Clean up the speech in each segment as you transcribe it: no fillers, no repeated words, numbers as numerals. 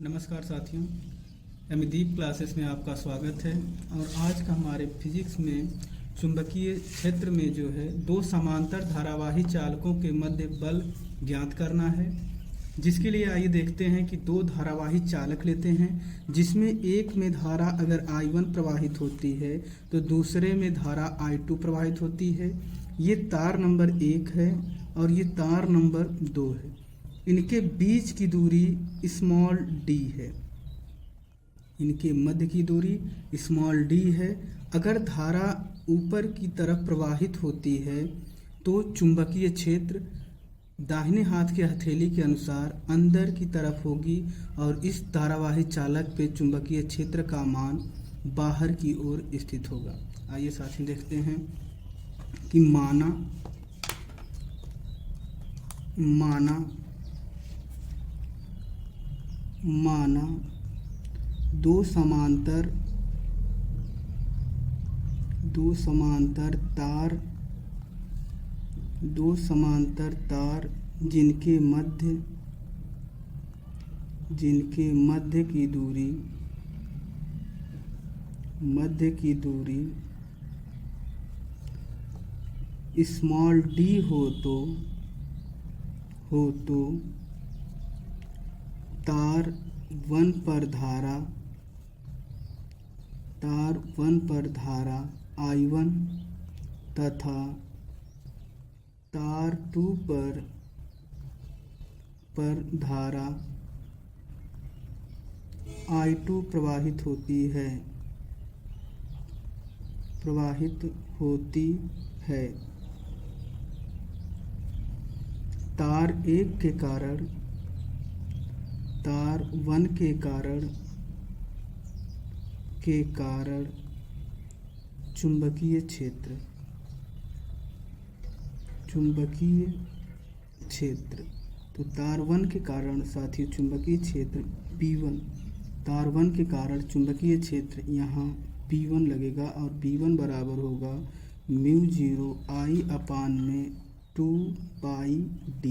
नमस्कार साथियों, अमिदीप क्लासेस में आपका स्वागत है। और आज का हमारे फिजिक्स में चुंबकीय क्षेत्र में जो है दो समांतर धारावाही चालकों के मध्य बल ज्ञात करना है। जिसके लिए आइए देखते हैं कि दो धारावाही चालक लेते हैं, जिसमें एक में धारा अगर I1 प्रवाहित होती है तो दूसरे में धारा I2 प्रवाहित होती है। ये तार नंबर 1 है और ये तार नंबर 2 है। इनके बीच की दूरी स्मॉल d है, इनके मध्य की दूरी स्मॉल d है। अगर धारा ऊपर की तरफ प्रवाहित होती है तो चुंबकीय क्षेत्र दाहिने हाथ के हथेली के अनुसार अंदर की तरफ होगी और इस धारावाही चालक पे चुंबकीय क्षेत्र का मान बाहर की ओर स्थित होगा। आइए साथ ही देखते हैं कि माना दो समांतर तार जिनके मध्य की दूरी स्मॉल d हो तो तार 1 पर धारा I1 तथा तार 2 पर धारा I2 प्रवाहित होती है। तार 1 के कारण तार 1 के कारण चुंबकीय क्षेत्र तो तार 1 के कारण साथियों चुंबकीय क्षेत्र B1, तार 1 के कारण चुंबकीय क्षेत्र यहाँ B1 लगेगा और B1 बराबर होगा μ0 I/2 पाई d।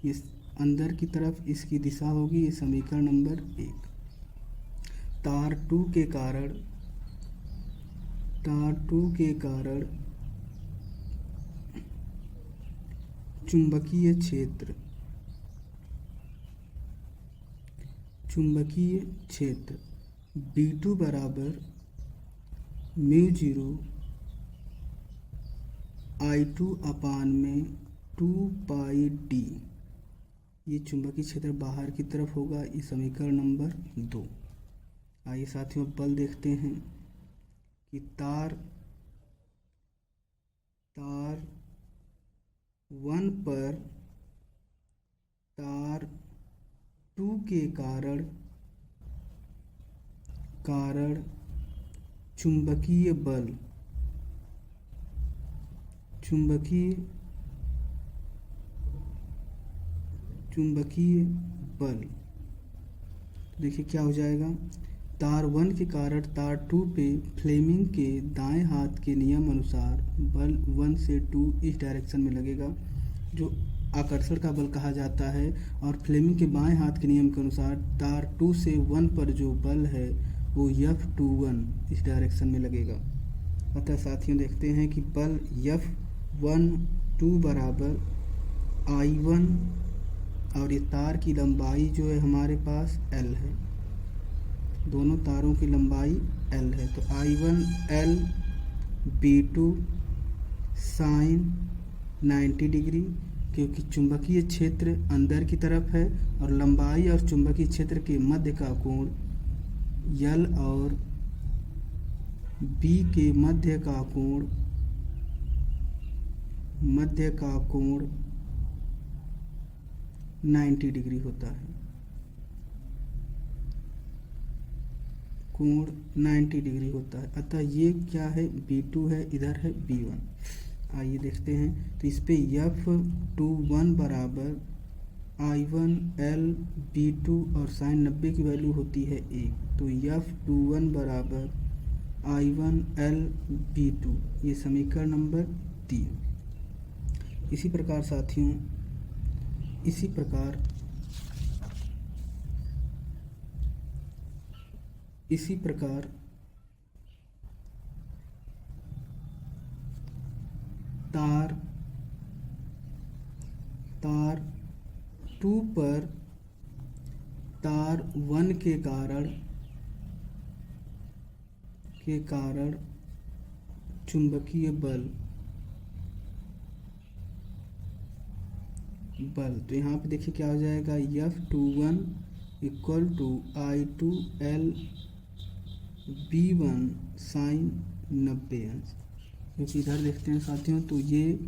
इस अंदर की तरफ इसकी दिशा होगी, ये समीकरण नंबर 1। तार 2 के कारण चुंबकीय क्षेत्र B2 बराबर μ0 I/2 पाई d। ये चुंबकीय क्षेत्र बाहर की तरफ होगा, ये समीकरण नंबर 2। आइए साथियों बल देखते हैं कि तार 1 पर तार 2 के कारण चुंबकीय बल देखिए क्या हो जाएगा। तार 1 के कारण तार 2 पे फ्लेमिंग के दाएं हाथ के नियम अनुसार बल 1 से 2 इस डायरेक्शन में लगेगा, जो आकर्षण का बल कहा जाता है। और फ्लेमिंग के बाएं हाथ के नियम के अनुसार तार 2 से 1 पर जो बल है वो F21 इस डायरेक्शन में लगेगा। अतः साथियों देखते हैं कि बल F12 बराबर I1 और ये तार की लंबाई जो है हमारे पास L है, दोनों तारों की लंबाई L है। तो I1 L B2 sign 90 degree, क्योंकि चुंबकीय क्षेत्र अंदर की तरफ है और लंबाई और चुंबकीय क्षेत्र के मध्य का कोण L और B के मध्य का कोण 90 डिग्री होता है, कोण 90 डिग्री होता है। अतः ये क्या है, B2 है, इधर है B1। आइए देखते हैं तो इस पे F21 बराबर I1 L B2 और साइन 90 की वैल्यू होती है 1, तो F21 बराबर I1 L B2, ये समीकरण नंबर 3। इसी प्रकार साथियों इसी प्रकार तार 2 पर तार 1 के कारण चुंबकीय बल तो यहाँ पे देखिए क्या हो जाएगा, F21 equal to I2L B1 sign 90 अंश। क्योंकि इधर देखते हैं साथियों, तो ये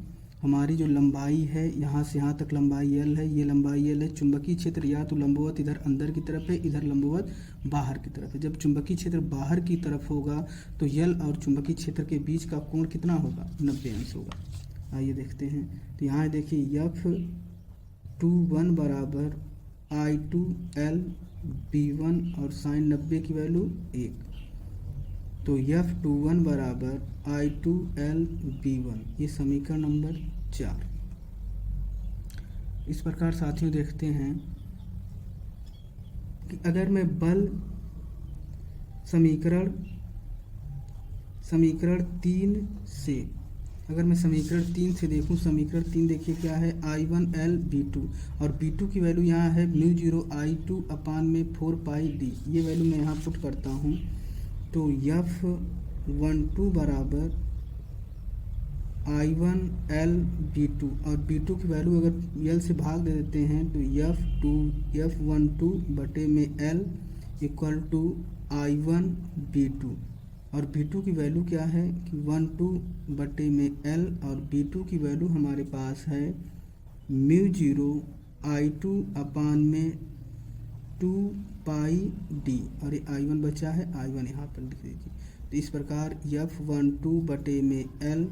हमारी जो लंबाई है यहाँ से यहाँ तक लंबाई L है, ये लंबाई L है। चुंबकीय क्षेत्र या तो लंबवत इधर अंदर की तरफ है, इधर लंबवत बाहर की तरफ है। जब चुंबकीय क्षेत्र बाहर की तरफ होगा तो L और चुंबकीय क्षेत्र के बीच का कोण कितना होगा, 90 अंश होगा। आइए देखते हैं, तो यहाँ देखिए F21 बराबर I2L B1 और साइन 90 की वैल्यू 1, तो F21 बराबर I2L B1, ये समीकरण नंबर 4। इस प्रकार साथियों देखते हैं कि अगर मैं बल समीकरण 3 से, अगर मैं समीकरण 3 से देखूं, समीकरण 3 देखिए क्या है, I1L B2 और B2 की वैल्यू यहाँ है μ0 I2 अपान में 4 पाई d। ये वैल्यू मैं यहाँ पुट करता हूँ, तो F12 बराबर I1L B2 और B2 की वैल्यू अगर L से भाग दे देते हैं तो F12 बटे में L equal to I1 B2 और B2 की वैल्यू क्या है कि 12 बटे में L और B2 की वैल्यू हमारे पास है μ0 I2 अपान में 2 पाई d और ये I1 बचा है, I1 यहाँ पर लिख दीजिए। तो इस प्रकार F12 बटे में L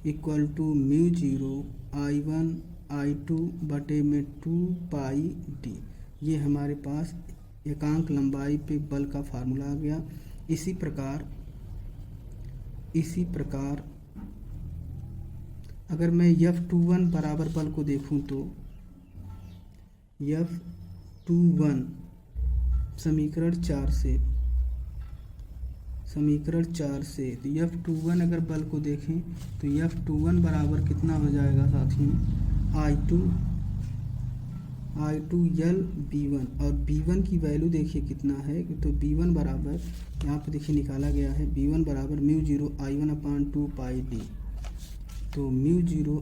equal to μ0 I1 I2 बटे में 2 पाई d, ये हमारे पास एकांक लंबाई पे बल का फार्मूला आ गया। इसी प्रकार अगर मैं F21 बराबर बल को देखूं तो F21 समीकरण 4 से तो F21 अगर बल को देखें तो F21 बराबर कितना हो जाएगा साथियों, I2L B1 और B1 की वैल्यू देखिए कितना है, तो B1 बराबर यहाँ पे देखिए निकाला गया है, B1 बराबर μ0 I1 अपान 2 पाई d, तो μ0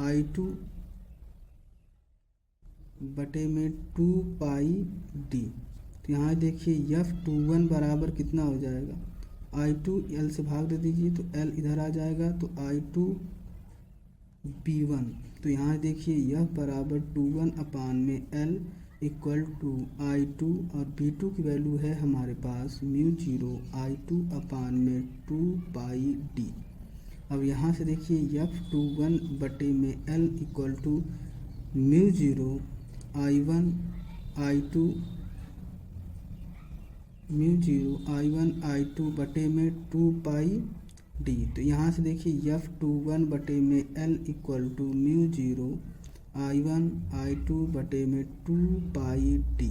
I2 बटे में 2 पाई d। तो यहाँ देखिए F21 बराबर कितना हो जाएगा, I2 L से भाग दे दीजिए तो L इधर आ जाएगा, तो I2 B1, तो यहाँ देखिए यह बराबर 21 अपान में L इक्वल टू I2 और B2 की वैल्यू है हमारे पास μ0 I2 अपान में 2 पाई d। अब यहाँ से देखिए F21 बटे में L equal to μ0 I1 I2 बटे में 2 पाई d। तो यहाँ से देखिए F21 बटे में L equal to μ0 I1 I2 बटे में 2 पाई d,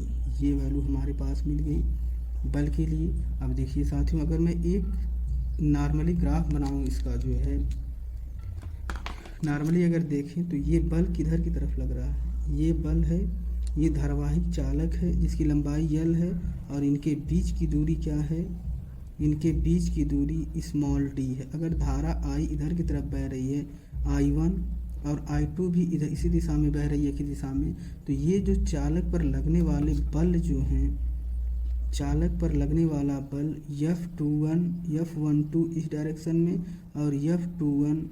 ये वैल्यू हमारे पास मिल गई बल के लिए। अब देखिए साथियों, अगर मैं एक नॉर्मली ग्राफ बनाऊँ इसका जो है, नॉर्मली अगर देखें तो ये बल किधर की तरफ लग रहा है, ये बल है, ये धारावाहिक चालक है जिसकी लंबाई L है और इनके बीच की दूरी क्या है, इनके बीच की दूरी स्मॉल d है। अगर धारा I इधर की तरफ बह रही है, I1 और I2 भी इधर इसी दिशा में बह रही है की दिशा में, तो ये जो चालक पर लगने वाले बल जो हैं, चालक पर लगने वाला बल F12 इस डायरेक्शन में और F21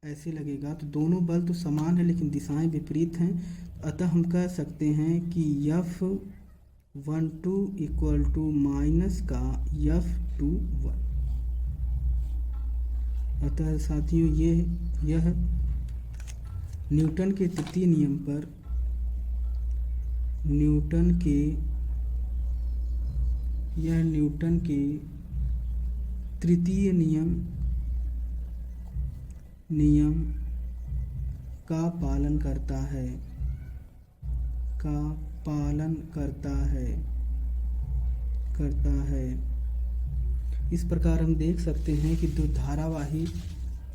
ऐसे लगेगा, तो दोनों बल तो समान है लेकिन दिशाएं विपरीत हैं। अतः हम कह सकते हैं कि F12 इक्वल टू माइनस का F21। अतः साथियों यह न्यूटन के तृतीय नियम पर न्यूटन के तृतीय नियम का पालन करता है। का पालन करता है। इस प्रकार हम देख सकते हैं कि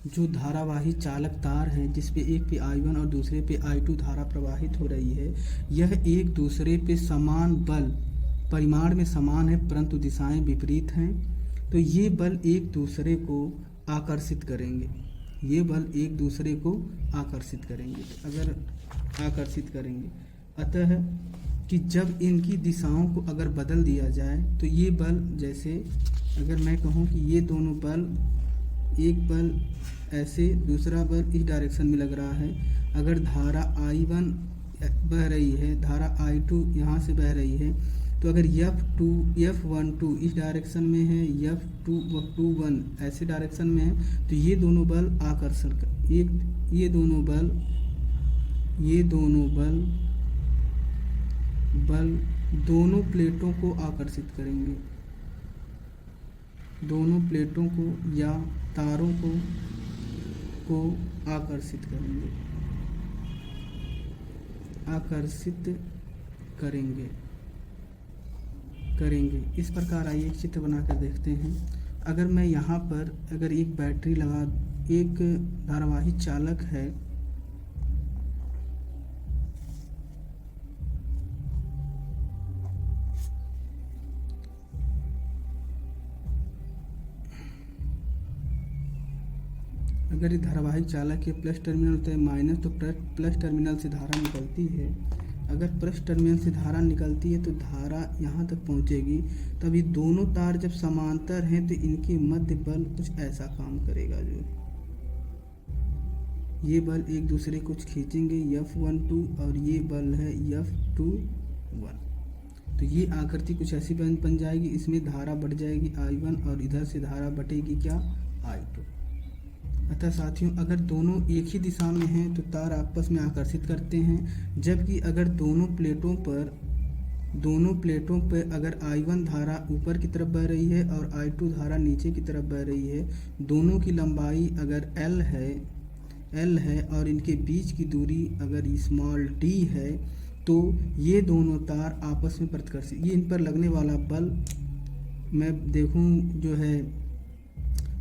जो धारावाही चालक तार हैं, जिसपे एक पे I1 और दूसरे पे I2 धारा प्रवाहित हो रही है, यह एक दूसरे पे समान बल, परिमाण में समान है परंतु दिशाएं विपरीत हैं। तो ये बल एक दूसरे को आकर्षित करेंगे, अतः कि जब इनकी दिशाओं को अगर बदल दिया जाए तो ये बल, जैसे अगर मैं कहूँ कि ये दोनों बल, एक बल ऐसे, दूसरा बल इस डायरेक्शन में लग रहा है, अगर धारा I1 बह रही है, धारा I2 यहाँ से बह रही है, तो अगर F12 इस डायरेक्शन में है, F21 ऐसे डायरेक्शन में है, तो ये दोनों बल आकर्षण ये दोनों बल दोनों प्लेटों को आकर्षित करेंगे, दोनों प्लेटों को या तारों को आकर्षित करेंगे। इस प्रकार आइए एक चित्र बनाकर देखते हैं। अगर मैं यहाँ पर अगर एक बैटरी लगा, एक धारावाही चालक है, अगर ये धारावाहिक चालक के प्लस टर्मिनल होता है माइनस, तो प्लस टर्मिनल से धारा निकलती है। अगर प्लस टर्मिनल से धारा निकलती है तो धारा यहाँ तक पहुँचेगी। तब ये दोनों तार जब समांतर हैं तो इनके मध्य बल कुछ ऐसा काम करेगा, जो ये बल एक दूसरे को खींचेंगे, F12, और ये बल है F21। तो ये आकृति कुछ ऐसी बन जाएगी। इसमें धारा बढ़ जाएगी I1 और इधर से धारा बटेगी क्या, I2। अतः साथियों, अगर दोनों एक ही दिशा में हैं तो तार आपस में आकर्षित करते हैं, जबकि अगर दोनों प्लेटों पर अगर I1 धारा ऊपर की तरफ बह रही है और I2 धारा नीचे की तरफ बह रही है, दोनों की लंबाई अगर L है और इनके बीच की दूरी अगर स्मॉल d है, तो ये दोनों तार आपस में प्रतिकर्षित, ये इन पर लगने वाला बल मैं देखूं जो है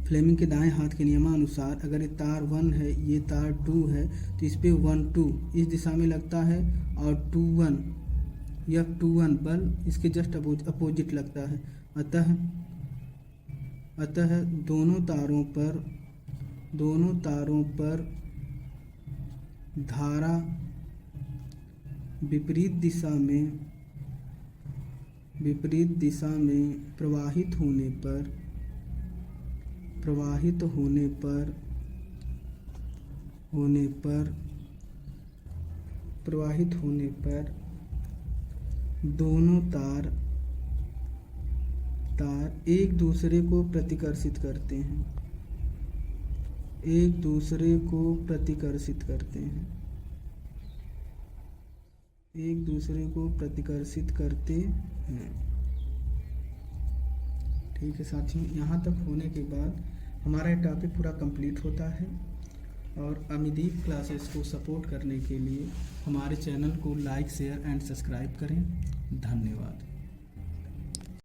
फ्लेमिंग के दाएं हाथ के नियमानुसार, अगर ये तार 1 है, ये तार 2 है, तो इस पे 1-2 इस दिशा में लगता है और 2-1 बल इसके जस्ट अपोजिट लगता है। अतः दोनों तारों पर धारा विपरीत दिशा में प्रवाहित होने पर दोनों तार एक दूसरे को प्रतिकर्षित करते हैं, ठीक है साथियों, यहाँ तक होने के बाद हमारा ये टॉपिक पूरा कंप्लीट होता है। और अमिदीप क्लासेस को सपोर्ट करने के लिए हमारे चैनल को लाइक, शेयर एंड सब्सक्राइब करें। धन्यवाद।